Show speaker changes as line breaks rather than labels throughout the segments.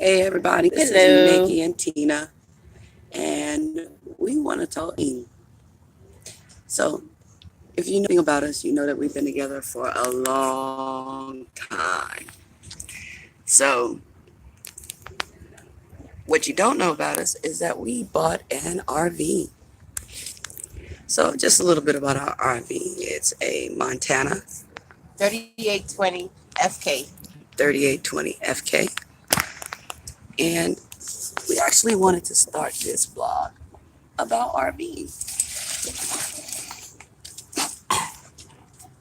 Hey everybody, this is
Hello.
Nikki and Tina, and we want to talk. So, if you know anything about us, you know that we've been together for a long time. So, what you don't know about us is that we bought an RV. So, just a little bit about our RV. It's a Montana
3820 FK.
3820 FK, and we actually wanted to start this blog about RVing.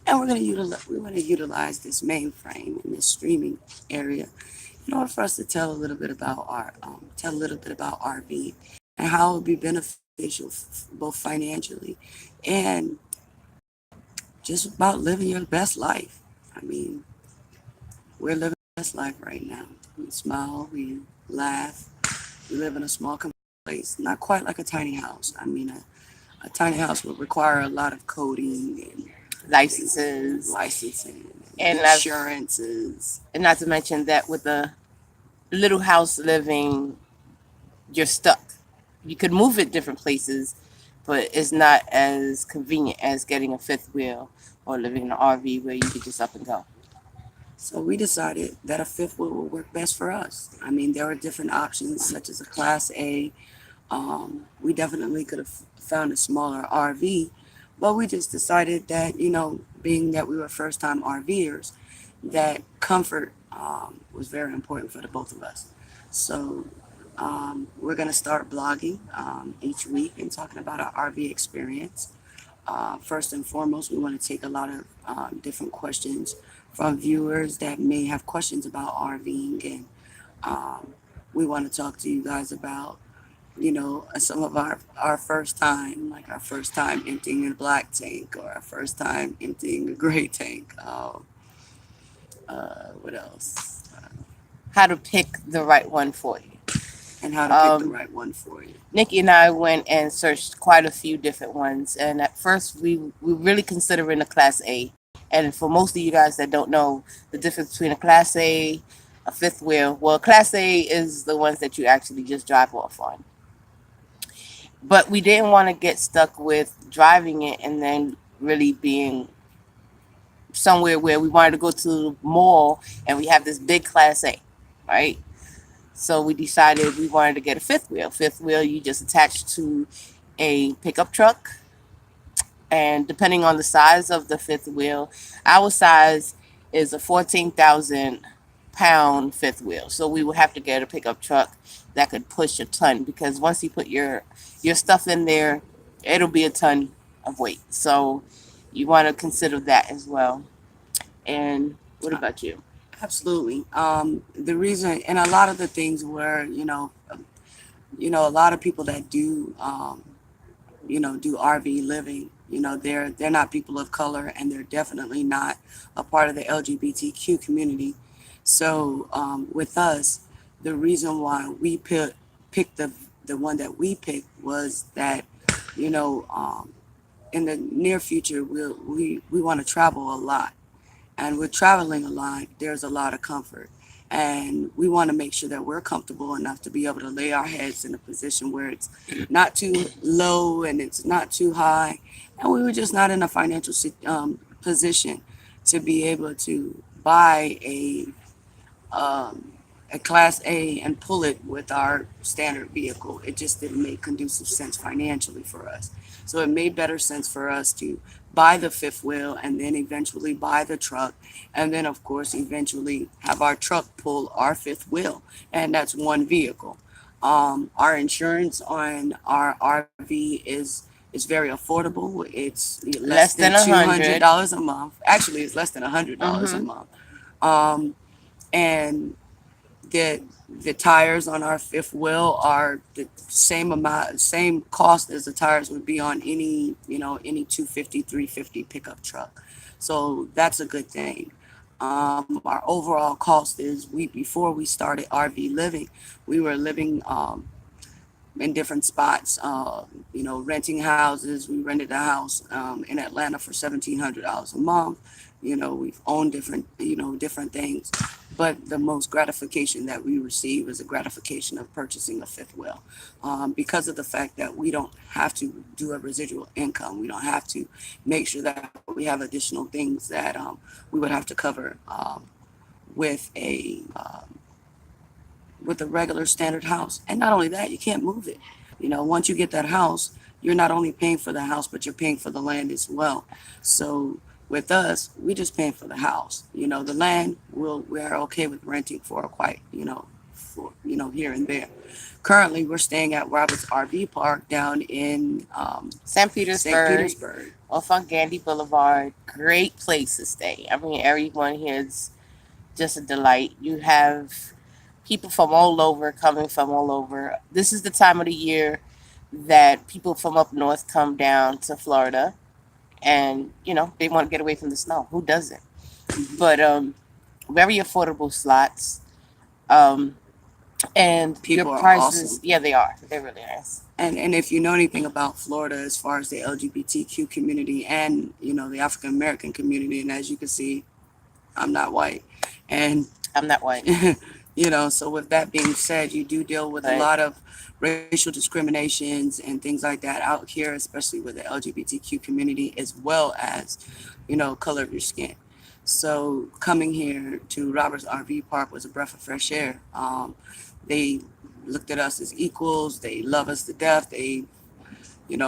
And we want to utilize this mainframe in this streaming area in order for us to tell a little bit about RV and how it would be beneficial both financially and just about living your best life. I mean, we're living our best life right now. We smile, we laugh, we live in a small place, not quite like a tiny house. I mean, a tiny house would require a lot of coding and
Licenses.
licensing,
And I've
insurances.
and not to mention that with a little house living, you're stuck. You could move it different places, but it's not as convenient as getting a fifth wheel or living in an RV where you could just up and go.
So we decided that a fifth wheel would work best for us. I mean, there are different options such as a Class A. We definitely could have found a smaller RV, but we just decided that, being that we were first time RVers, that comfort was very important for the both of us. So we're going to start blogging each week and talking about our RV experience. First and foremost, we want to take a lot of different questions from viewers that may have questions about RVing, and um, we want to talk to you guys about, some of our first time, like our first time emptying a black tank or our first time emptying a gray tank. What else?
How to pick the right one for you.
And how to pick the
Um,
right one for you.
Nikki and I went and searched quite a few different ones, and at first we really considering a Class A. And for most of you guys that don't know the difference between a Class a fifth wheel, well, Class A is the ones that you actually just drive off on. But we didn't want to get stuck with driving it and then really being somewhere where we wanted to go to the mall and we have this big Class A, right? So we decided we wanted to get a fifth wheel. Fifth wheel, you just attach to a pickup truck, and depending on the size of the fifth wheel, our size is a 14,000 pound fifth wheel. So we would have to get a pickup truck that could push a ton, because once you put your stuff in there, it'll be a ton of weight. So you want to consider that as well. And what
Uh,
about you?
Absolutely. The reason, and a lot of the things were, a lot of people that do, do RV living. They're not people of color, and they're definitely not a part of the LGBTQ community. So with us, the reason why we picked the one that we picked was that, you know, um, in the near future we want to travel a lot, and with traveling a lot, there's a lot of comfort. And we want to make sure that we're comfortable enough to be able to lay our heads in a position where it's not too low and it's not too high. And we were just not in a financial position to be able to buy um, a Class A and pull it with our standard vehicle. It just didn't make conducive sense financially for us. So it made better sense for us to buy the fifth wheel and then eventually buy the truck. And then, of course, eventually have our truck pull our fifth wheel. And that's one vehicle. Our insurance on our RV is very affordable. It's less
Less
than
than a
two hundred
hundred.
dollars a month. Actually, it's less than $100 a
Mm-hmm.
month. Um, and the tires on our fifth wheel are the same cost as the tires would be on any 250, 350 pickup truck. So that's a good thing. Our overall cost is, we before we started RV living, we were living in different spots, renting houses. We rented a house in Atlanta for $1,700 a month. we've owned different, different things. But the most gratification that we receive is a gratification of purchasing a fifth wheel, because of the fact that we don't have to do a residual income. We don't have to make sure that we have additional things that we would have to cover with a regular standard house. And not only that, you can't move it. Once you get that house, you're not only paying for the house, but you're paying for the land as well. So with us, we just paying for the house. The land we're okay with renting for quite, for here and there. Currently, we're staying at Roberts RV Park down in
St.
St.
Petersburg,
Petersburg.
off on Gandy Boulevard. Great place to stay. I mean, everyone here is just a delight. You have people from all over coming from all over. This is the time of the year that people from up north come down to Florida, and they want to get away from the snow. Who doesn't? But very affordable slots. Um, and your
People are
prices,
awesome.
yeah, they are. They're really nice.
And if you know anything about Florida as far as the LGBTQ community and the African American community, and as you can see, I'm not white, and
I'm not white,
so with that being said, you do deal with a
but
lot of racial discriminations and things like that out here, especially with the LGBTQ community, as well as color of your skin. So coming here to Roberts RV Park was a breath of fresh air. They looked at us as equals. They love us to death. They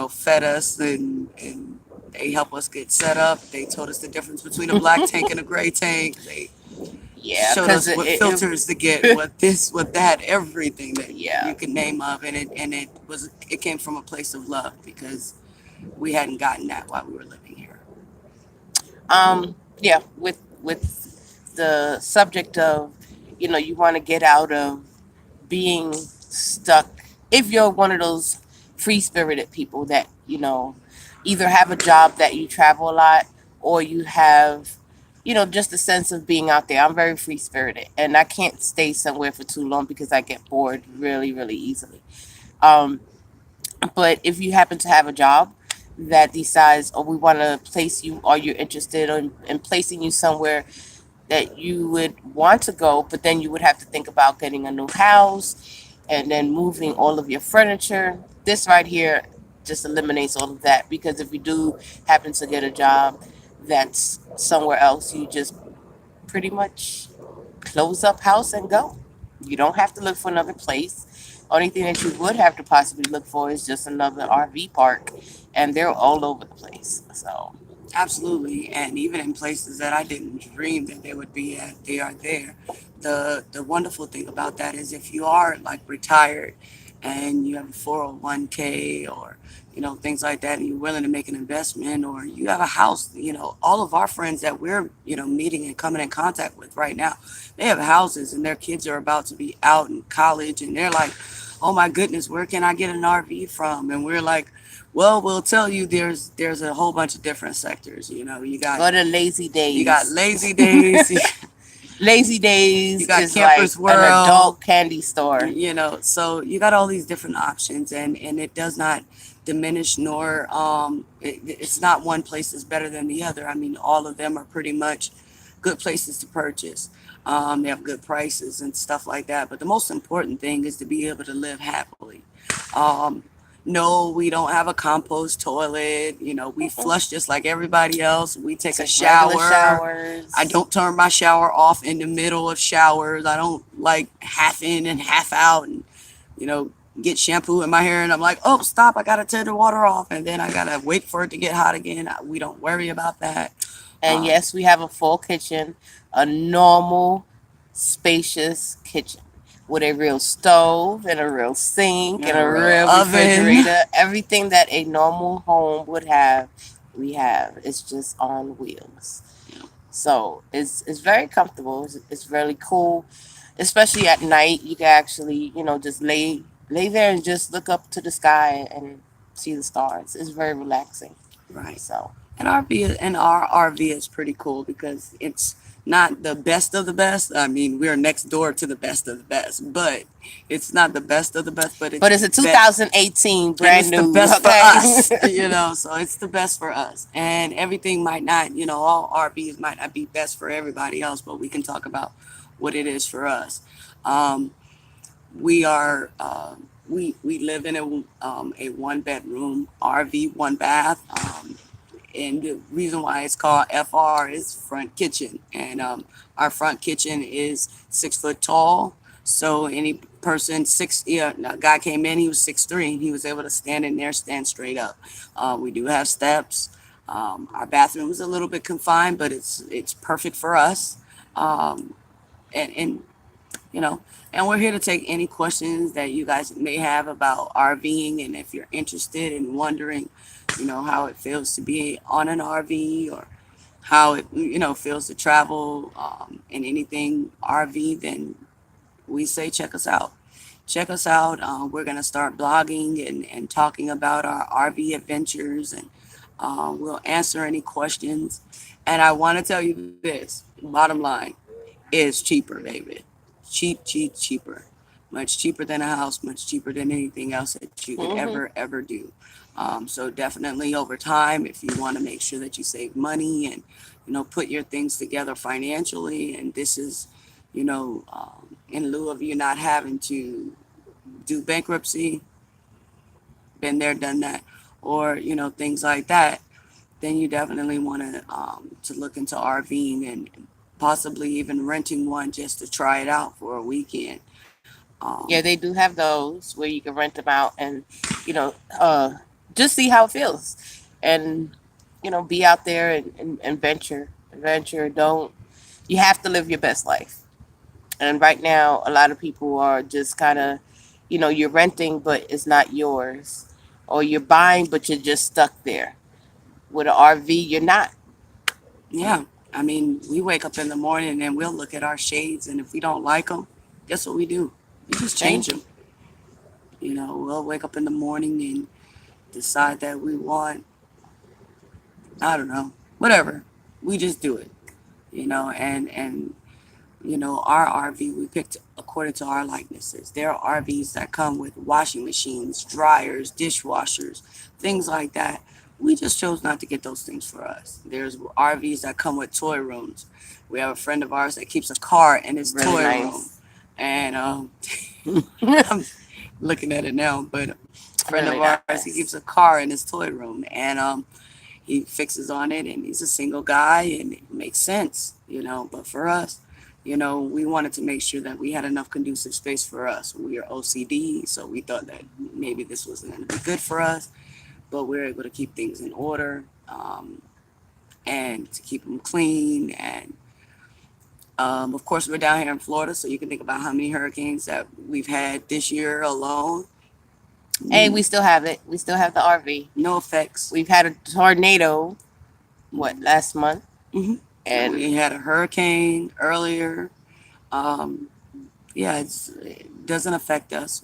fed us, and they help us get set up. They told us the difference between a black tank and a gray tank. They
yeah,
showed
because
us what filters to get, what this, what that, everything that
yeah.
you could name of, and it came from a place of love because we hadn't gotten that while we were living here.
Yeah, with the subject of, you want to get out of being stuck. If you're one of those free spirited people that, either have a job that you travel a lot, or you have, just a sense of being out there. I'm very free spirited, and I can't stay somewhere for too long because I get bored really, really easily. Um, but if you happen to have a job that decides, oh, we want to place you, or you're interested in placing you somewhere that you would want to go, but then you would have to think about getting a new house and then moving all of your furniture. This right here just eliminates all of that, because if you do happen to get a job that's somewhere else, you just pretty much close up house and go. You don't have to look for another place. Only thing that you would have to possibly look for is just another RV park, and they're all over the place. So
Absolutely, and even in places that I didn't dream that they would be at, they are there. The wonderful thing about that is if you are like retired and you have a 401k or things like that, and you're willing to make an investment, or you have a house, all of our friends that we're meeting and coming in contact with right now, they have houses and their kids are about to be out in college, and they're like, oh my goodness, where can I get an RV from? And we're like, well, we'll tell you there's a whole bunch of different sectors.
go to Lazy
You got
Days.
Lazy Days,
Lazy
you
Days
got
is like
Campers
an
World,
adult candy store.
so you got all these different options, and it does not diminish nor it's not one place is better than the other. I mean, all of them are pretty much good places to purchase. They have good prices and stuff like that. But the most important thing is to be able to live happily. Um, no, we don't have a compost toilet. We flush just like everybody else. We take a
Take regular
shower. I
showers.
don't turn my shower off in the middle of showers. I don't like half in and half out, and you know get shampoo in my hair, and I'm like, oh, stop, I gotta turn the water off, and then I gotta wait for it to get hot again. We don't worry about that.
And
Um,
yes, we have a full kitchen, a normal, spacious kitchen with a real stove and a real sink and
got a
a
real
real
oven.
refrigerator. Everything that a normal home would have, we have. It's just on wheels. So it's very comfortable. It's really cool, especially at night. You can actually, just lay there and just look up to the sky and see the stars. It's very relaxing.
Right.
So
And our RV is pretty cool because it's not the best of the best. I mean, we're next door to the best of the best, but it's not the best of the best, but
But
it's
it's a
best,
2018
and
brand
it's the
new.
best for
Okay.
us, so it's the best for us. And everything might not, all RVs might not be best for everybody else, but we can talk about what it is for us. Um, we are we live in a one bedroom RV, one bath. And the reason why it's called FR is front kitchen, and our front kitchen is 6 foot tall. So any person a guy came in, he was 6'3", and he was able to stand in there, stand straight up. We do have steps. Our bathroom is a little bit confined, but it's perfect for us. Um, and you know, and we're here to take any questions that you guys may have about RVing, and if you're interested in wondering, how it feels to be on an RV, or how it, feels to travel in anything RV, then we say check us out. Check us out. We're going to start blogging and talking about our RV adventures, and we'll answer any questions. And I want to tell you this, bottom line, is cheaper, baby. Cheap, cheap, cheaper. Much cheaper than a house, much cheaper than anything else that you could
Hmm.
ever do. So definitely over time, if you want to make sure that you save money and, put your things together financially, and this is, in lieu of you not having to do bankruptcy, been there, done that, or, things like that, then you definitely want to look into RVing, and possibly even renting one just to try it out for a weekend. Um,
Yeah, they do have those where you can rent them out and, you know, uh, just see how it feels, and be out there and venture. Don't You have to live your best life. And right now, a lot of people are just kind of, you're renting, but it's not yours, or you're buying, but you're just stuck there. With an RV, you're not.
yeah, I mean, we wake up in the morning and we'll look at our shades, and if we don't like them, guess what we do? We just change
Change
them.
them.
We'll wake up in the morning and decide that we want, I don't know, whatever. We just do it. And our RV we picked according to our likenesses. There are RVs that come with washing machines, dryers, dishwashers, things like that. We just chose not to get those things for us. There's RVs that come with toy rooms. We have a friend of ours that keeps a car in his
Really
toy room,
nice.
and I'm looking at it now. But a friend of
Really
ours, he keeps a
nice.
car in his toy room, and he fixes on it, and he's a single guy, and it makes sense. But for us, we wanted to make sure that we had enough conducive space for us. We are OCD, so we thought that maybe this wasn't going to be good for us, but we are able to keep things in order, and to keep them clean. And of course, we're down here in Florida, so you can think about how many hurricanes that we've had this year alone.
Hey,
Mm,
we still have it. We still have the RV.
no effects.
We've had a tornado, what, last month?
Hmm.
And
We had a hurricane earlier. Um, yeah, it doesn't affect us.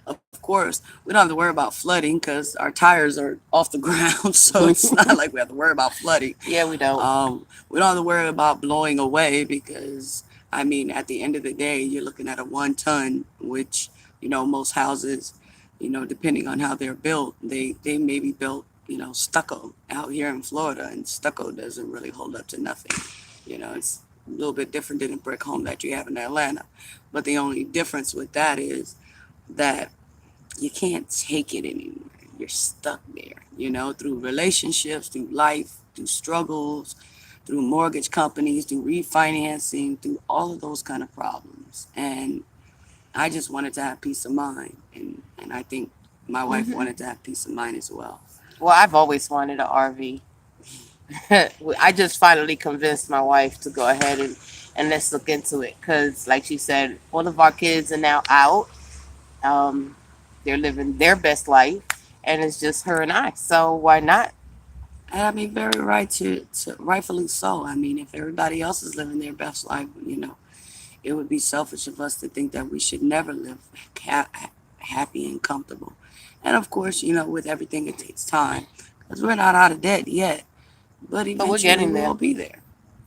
Of course, we don't have to worry about flooding because our tires are off the ground, so it's not like we have to worry about flooding.
yeah, we don't.
We don't have to worry about blowing away because, I mean, at the end of the day, you're looking at a 1 ton, which, most houses, depending on how they're built, they may be built, stucco out here in Florida, and stucco doesn't really hold up to nothing. It's a little bit different than a brick home that you have in Atlanta. But the only difference with that is that you can't take it anymore. You're stuck there, through relationships, through life, through struggles, through mortgage companies, through refinancing, through all of those kind of problems. And I just wanted to have peace of mind. And I think my wife
Hmm.
wanted to have peace of mind as well.
Well, I've always wanted an RV. I just finally convinced my wife to go ahead and let's look into it, because, like she said, all of our kids are now out. Um, they're living their best life, and it's just her and I. So why not?
And I mean, very right to rightfully so. I mean, if everybody else is living their best life, it would be selfish of us to think that we should never live happy and comfortable. And of course, with everything, it takes time because we're not out of debt yet, but
But we're
eventually
getting
we will
there.
be there.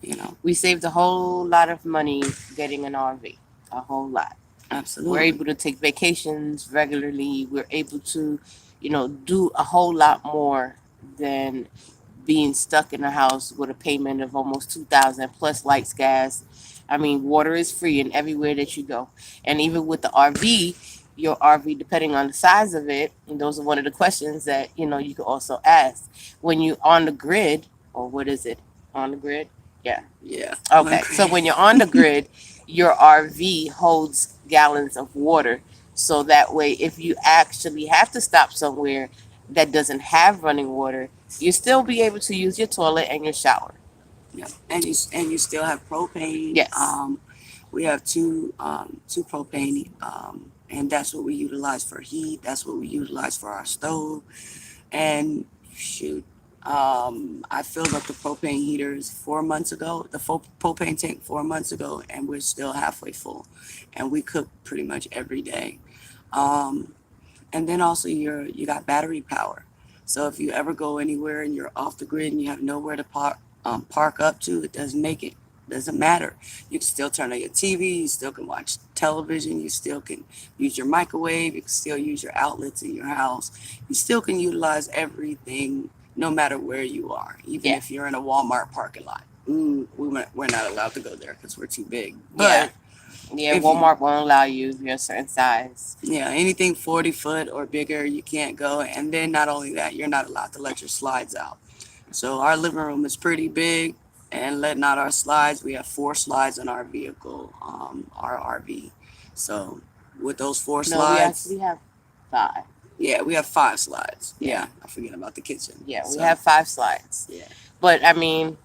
you know.
We saved a whole lot of money getting an RV, a whole lot. We're
Absolutely.
able to take vacations regularly. We're able to, do a whole lot more than being stuck in a house with a payment of almost 2,000 plus lights, gas. I mean, water is free in everywhere that you go. And even with the RV, your RV, depending on the size of it, and those are one of the questions that you can also ask when you're on the grid, or what is it, on the grid? Yeah.
Yeah.
Okay, so when you're on the grid, your RV holds gallons of water. So that way, if you actually have to stop somewhere that doesn't have running water, you still be able to use your toilet and your shower.
Yeah. And you still have propane.
Yes.
We have two propane, and that's what we utilize for heat. That's what we utilize for our stove. And shoot, I filled up the propane heaters 4 months ago, the propane tank 4 months ago, and we're still halfway full, and we cook pretty much every day. Um, and then also you got battery power. So if you ever go anywhere and you're off the grid and you have nowhere to park up to, it doesn't make it. Doesn't matter. You can still turn on your TV. You still can watch television. You still can use your microwave. You can still use your outlets in your house. You still can utilize everything, no matter where you are. Even
Yeah.
if you're in a Walmart parking lot, we're not allowed to go there because we're too big.
Yeah.
But
Yeah.
if you
Walmart won't allow you if you're a certain size.
yeah, anything 40 foot or bigger, you can't go. And then not only that, you're not allowed to let your slides out. So our living room is pretty big, and letting out our slides, we have four slides in our vehicle, our RV. So with those four
No, we
slides,
actually have five.
yeah, we have five slides.
Yeah.
Yeah, I forget about the kitchen.
Yeah, we
So
have five slides.
yeah,
But I mean,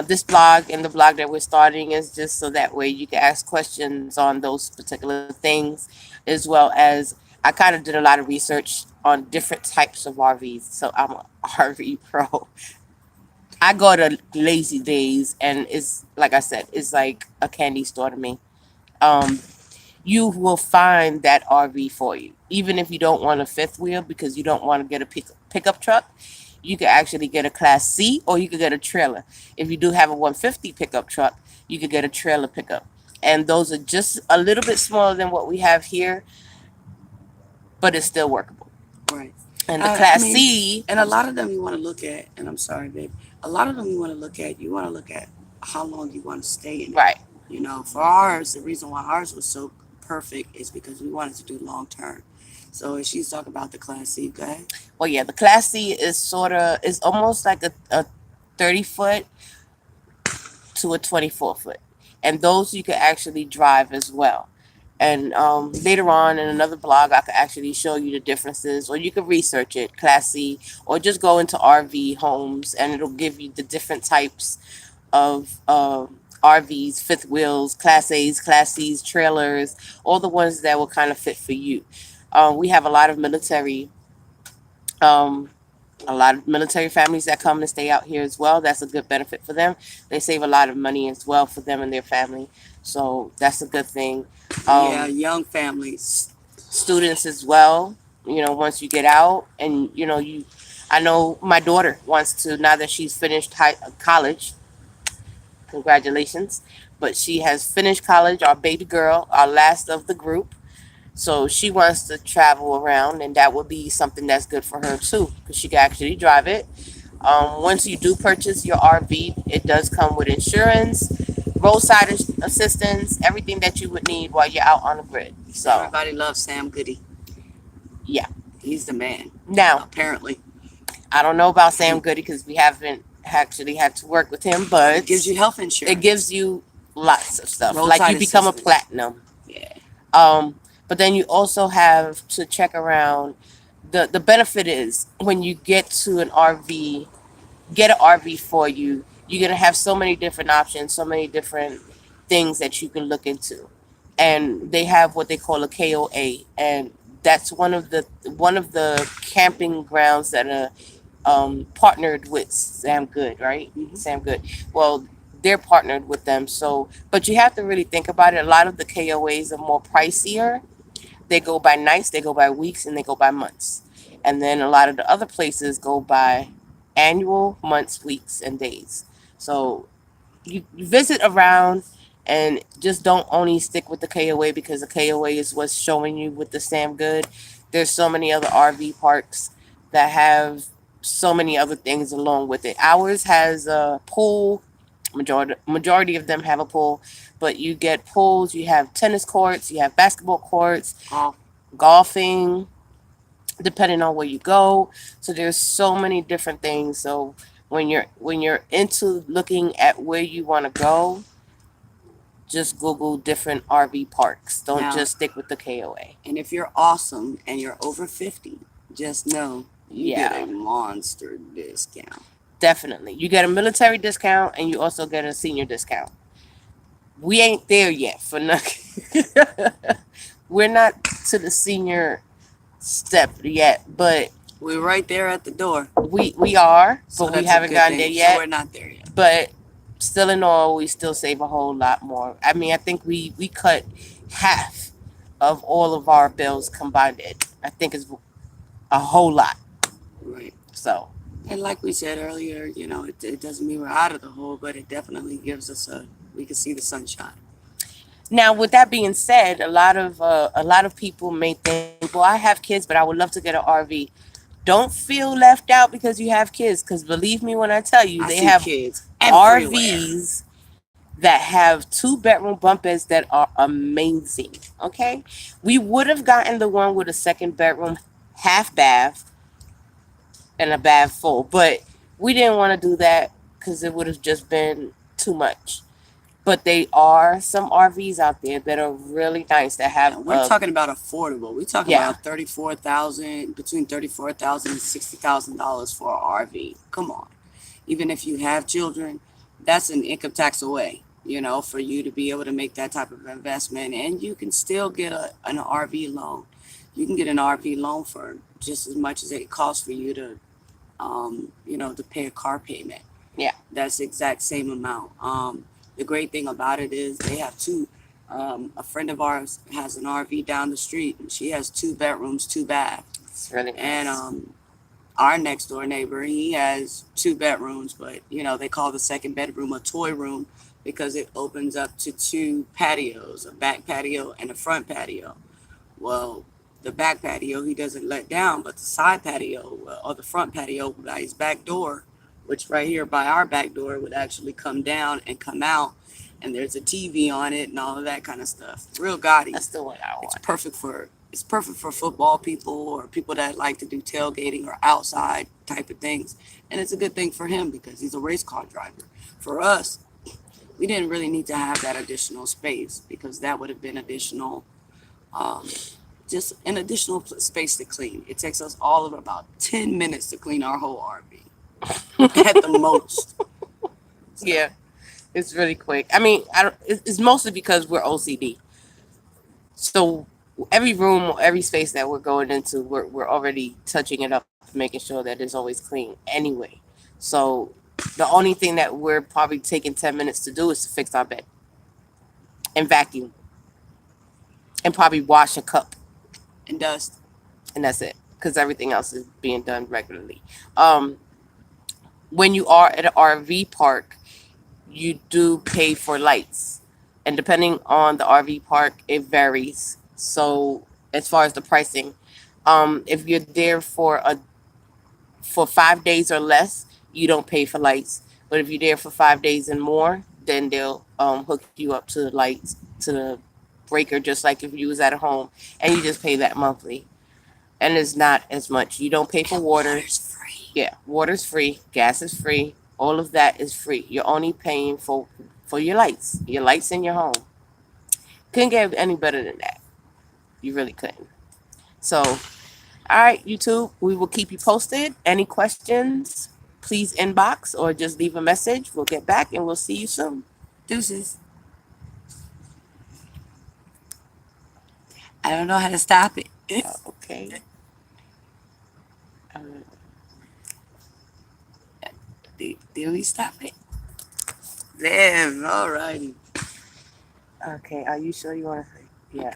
this blog and the blog that we're starting is just so that way you can ask questions on those particular things, as well as I kind of did a lot of research on different types of RVs. So I'm a RV pro. I go to Lazy Days, and it's like I said, it's like a candy store to me. Um, you will find that RV for you. Even if you don't want a fifth wheel because you don't want to get a pickup truck, you could actually get a Class C, or you could get a trailer. If you do have a 150 pickup truck, you could get a trailer pickup. And those are just a little bit smaller than what we have here, but it's still workable.
right.
And the
I
Class
mean,
C,
and a lot of them you want to look at, and I'm sorry, babe. A lot of them you want to look at how long you want to stay in it.
right.
You know, for ours, the reason why ours was so perfect is because we wanted to do long term. So if she's talking about the Class C, go ahead.
Well, yeah, the Class C is is almost like a 30 foot to a 24 foot. And those you can actually drive as well. And later on in another blog, I could actually show you the differences, or you could research it, Class C, or just go into RV homes and it'll give you the different types of RVs, fifth wheels, Class A's, Class C's, trailers, all the ones that will kind of fit for you. We have um, a lot of military families that come and stay out here as well. That's a good benefit for them. They save a lot of money as well for them and their family. So that's a good thing.
Yeah,
Um,
young families.
Students as well. Once you get out and I know my daughter wants to, now that she's finished college. Congratulations! But she has finished college. Our baby girl, our last of the group. So she wants to travel around, and that would be something that's good for her too, because she can actually drive it. Once you do purchase your RV, it does come with insurance, roadside assistance, everything that you would need while you're out on the grid. So,
Everybody loves Sam Goody.
yeah.
He's the man,
Now,
apparently.
I don't know about Sam Goody because we haven't actually had to work with him,
It
but
gives you health
it
insurance,
gives you lots of stuff. Like
roadside
you become a
assistance.
platinum.
Yeah,
Um, but then you also have to check around. The benefit is when you get an RV for you, you're gonna have so many different options, so many different things that you can look into, and they have what they call a KOA, and that's one of the camping grounds that are partnered with Sam Good, right?
hmm
Sam Good. Well, they're partnered with them, so but you have to really think about it. A lot of the KOAs are more pricier. They go by nights, they go by weeks, and they go by months. And then a lot of the other places go by annual, months, weeks, and days. So you visit around and just don't only stick with the KOA because the KOA is what's showing you with the Sam Good. There's so many other RV parks that have so many other things along with it. Ours has a pool. Majority of them have a pool, but you get pools. You have tennis courts. You have basketball courts,
Golf.
golfing, depending on where you go. So there's so many different things. So when you're into looking at where you want to go, just Google different RV parks. Don't
Now,
just stick with the KOA.
and if you're awesome and you're over 50, just know you get a
Yeah,
monster discount.
definitely. You get a military discount and you also get a senior discount. We ain't there yet for nothing. We're not to the senior step yet, but
We're right there at the door.
we are,
So
but we
that's a
haven't
good
gotten there
thing. So we're
yet.
not there yet.
But still in all, we still save a whole lot more. I mean, I think we cut half of all of our bills combined. It I think is a whole lot.
Right.
So
And like we said earlier, it doesn't mean we're out of the hole, but it definitely gives us we can see the sunshine.
now, with that being said, a lot of people may think, well, I have kids, but I would love to get an RV. Don't feel left out because you have kids. Because believe me when I tell you,
I
they
see
have
kids everywhere.
RVs that have two-bedroom bunk beds that are amazing. Okay, we would have gotten the one with a second bedroom, half bath, and a bath full, but we didn't want to do that because it would have just been too much. But they are some RVs out there that are really nice that have
And we're
a
talking about affordable. We're talking
yeah.
about 34,000, between 34,000 and $60,000 for an RV. Come on. Even if you have children, that's an income tax away, for you to be able to make that type of investment. And you can still get an RV loan. You can get an RV loan for just as much as it costs for you to pay a car payment.
Yeah.
That's the exact same amount. The great thing about it is they have two. A friend of ours has an RV down the street, and she has two bedrooms, two baths.
It's really
And
nice.
our next door neighbor, he has two bedrooms, but they call the second bedroom a toy room because it opens up to two patios, a back patio and a front patio. Well, the back patio he doesn't let down, but the side patio or the front patio by his back door, which right here by our back door would actually come down and come out, and there's a TV on it and all of that kind of stuff. Real gaudy.
That's the one I
It's
want.
perfect for it's perfect for football people or people that like to do tailgating or outside type of things. And it's a good thing for him because he's a race car driver. For us, we didn't really need to have that additional space because that would have been um, just an additional space to clean. It takes us all of about 10 minutes to clean our whole RV at the most. So,
Yeah, it's really quick. I mean, I don't, it's mostly because we're OCD. So every room, every space that we're going into, we're already touching it up, making sure that it's always clean anyway. So the only thing that we're probably taking 10 minutes to do is to fix our bed and vacuum and probably wash a cup,
and dust.
and that's it. Because everything else is being done regularly. Um, when you are at an RV park, you do pay for lights, and depending on the RV park, it varies. So as far as the pricing, if you're there for 5 days or less, you don't pay for lights. But if you're there for 5 days and more, then they'll hook you up to the lights to the breaker, just like if you was at a home, and you just pay that monthly, and it's not as much. You don't pay for
And
water.
water's free.
Yeah, water's free, gas is free, all of that is free. You're only paying for your lights in your home. Couldn't get any better than that. You really couldn't. So, all right, YouTube, we will keep you posted. Any questions, please inbox or just leave a message. We'll get back and we'll see you soon.
Deuces. I don't know how to stop it.
Okay. Um,
Did we stop it? Damn, alrighty.
okay. Are you sure you want to? Yeah.